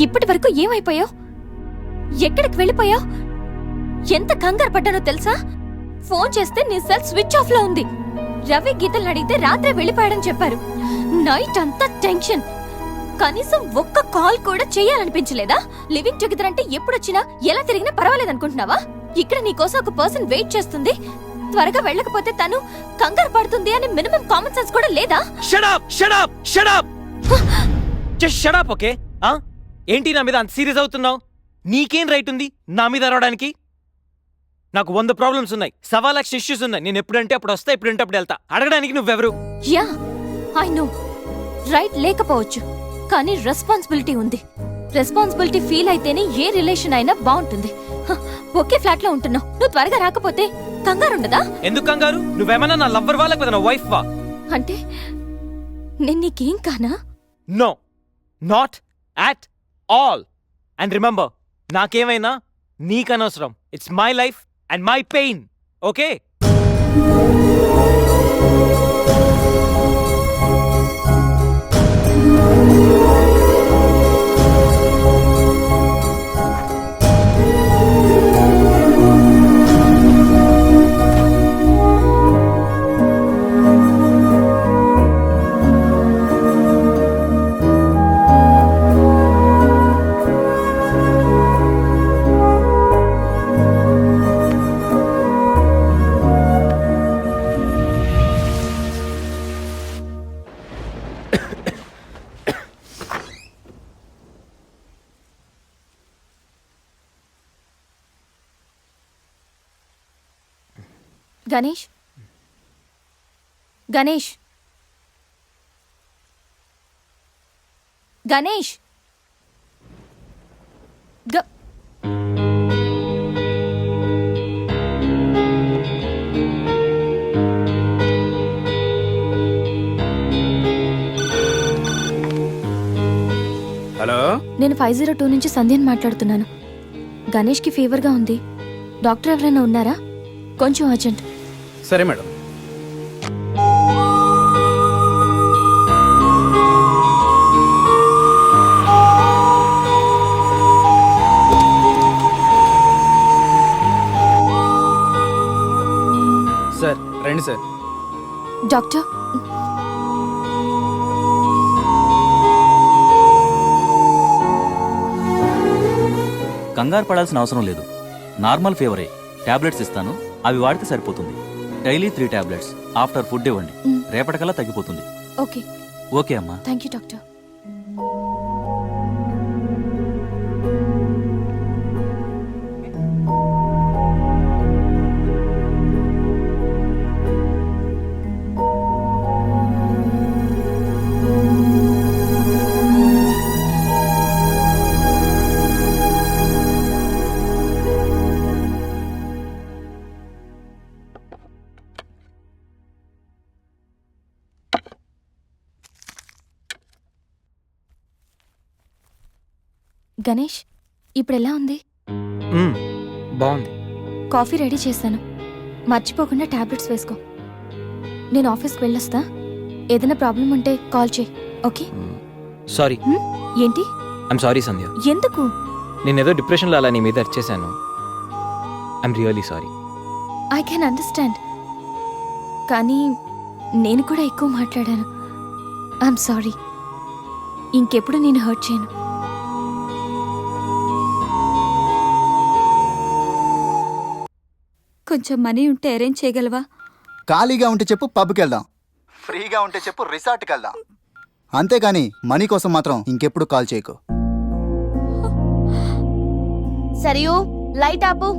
ఇప్పటి వరకు ఏమైపోయావు? ఎక్కడికి వెళ్ళిపోయావు? ఎంత కంగారు పడ్డానో తెలుసా? ఫోన్ చేస్తే నీ సెల్ స్విచ్ ఆఫ్ లో ఉంది. రవి గీతలు అడిగితే రాత్రే వెళ్ళిపోయాడని చెప్పారు. నైట్ అంతా టెన్షన్. కనీసం ఒక్క కాల్ కూడా చేయాలనిపించలేదా? లివింగ్ టుగెదర్ అంటే ఎప్పుడొచ్చినా ఎలా తిరిగినా పర్వాలేదనుకుంటున్నావా? ఇక్కడ నీకోసం ఒక పర్సన్ వెయిట్ చేస్తుంది. త్వరగా వెళ్ళకపోతే తను కంగారు పడుతుంది అని మినిమం కామన్ సెన్స్ కూడా లేదా? Shut up shut up shut up just shut up. Okay ఏంటి నా మీద అంత సీరియస్ అవుతున్నావు? నీకేం రైట్ ఉంది నా మీద అరవడానికి? నాకు 100 ప్రాబ్లమ్స్ ఉన్నాయి, 1,000,000 ఇష్యూస్ ఉన్నాయి. నేను ఎప్పుడంటే అప్పుడు వస్తా, ఎప్పుడంటే అప్పుడు వెళ్తా. అడగడానికి నువ్వెవరు? యా ఐ నో, రైట్ లేకపోవచ్చు, కానీ రెస్పాన్సిబిలిటీ ఉంది. రెస్పాన్సిబిలిటీ ఫీల్ అయితేనే ఏ రిలేషన్ అయినా బాగుంటుంది. ఒకే ఫ్లాట్ లో ఉంటున్నావు, నువ్వు త్వరగా రాకపోతే కంగారు ఉండదా? ఎందుకు కంగారు? నువ్వేమన్నా నా లవ్వర్ వాళ్ళకి కదా, నా వైఫ్ వా? అంటే నేను నీకేం కానా? No, not at all. And remember, నాకేమైనా నీకనవసరం. It's my life and my pain. Okay? Ganesh, Ganesh, Ganesh, hello, నేను 502 నుంచి సంధ్యని మాట్లాడుతున్నాను. గణేష్కి ఫీవర్గా ఉంది. డాక్టర్ ఎవరైనా ఉన్నారా? కొంచెం అర్జెంట్. సరే మేడం. సార్ రండి సార్. డాక్టర్, కంగారు పడాల్సిన అవసరం లేదు. నార్మల్ ఫీవరే. టాబ్లెట్స్ ఇస్తాను, అవి వాడితే సరిపోతుంది. Daily 3 tablets. ఆఫ్టర్ ఫుడ్ ఇవ్వండి. రేపటికల్లా తగ్గిపోతుంది. ఓకే. ఓకే అమ్మా. Thank you doctor. గణేష్, ఇప్పుడెలా ఉంది? బాగుంది. కాఫీ రెడీ చేశాను, మర్చిపోకుండా టాబ్లెట్స్ వేసుకో. నేను ఆఫీస్కి వెళ్ళొస్తా. ఏదైనా ప్రాబ్లం ఉంటే కాల్ చేయి. ఓకే? సారీ. ఏంటి? I'm sorry Sandhya. ఎందుకు? నేనేదో డిప్రెషన్లో అలా నీ మీద అరిచేశాను. I'm really sorry. I can understand, కానీ నేను కూడా ఎక్కువ మాట్లాడాను. I'm sorry. ఇంకెప్పుడు నేను హర్ట్ చేయను. కొంచెం మనీ ఉంటే అరేంజ్ చేయగలవా? ఖాళీగా ఉంటే చెప్పు, పబ్కి వెళ్దాం. ఫ్రీగా ఉంటే చెప్పు, రిసార్ట్కి వెళ్దాం. అంతేగాని మనీ కోసం మాత్రం ఇంకెప్పుడు కాల్ చేయకు. సరియు, లైట్ ఆపు.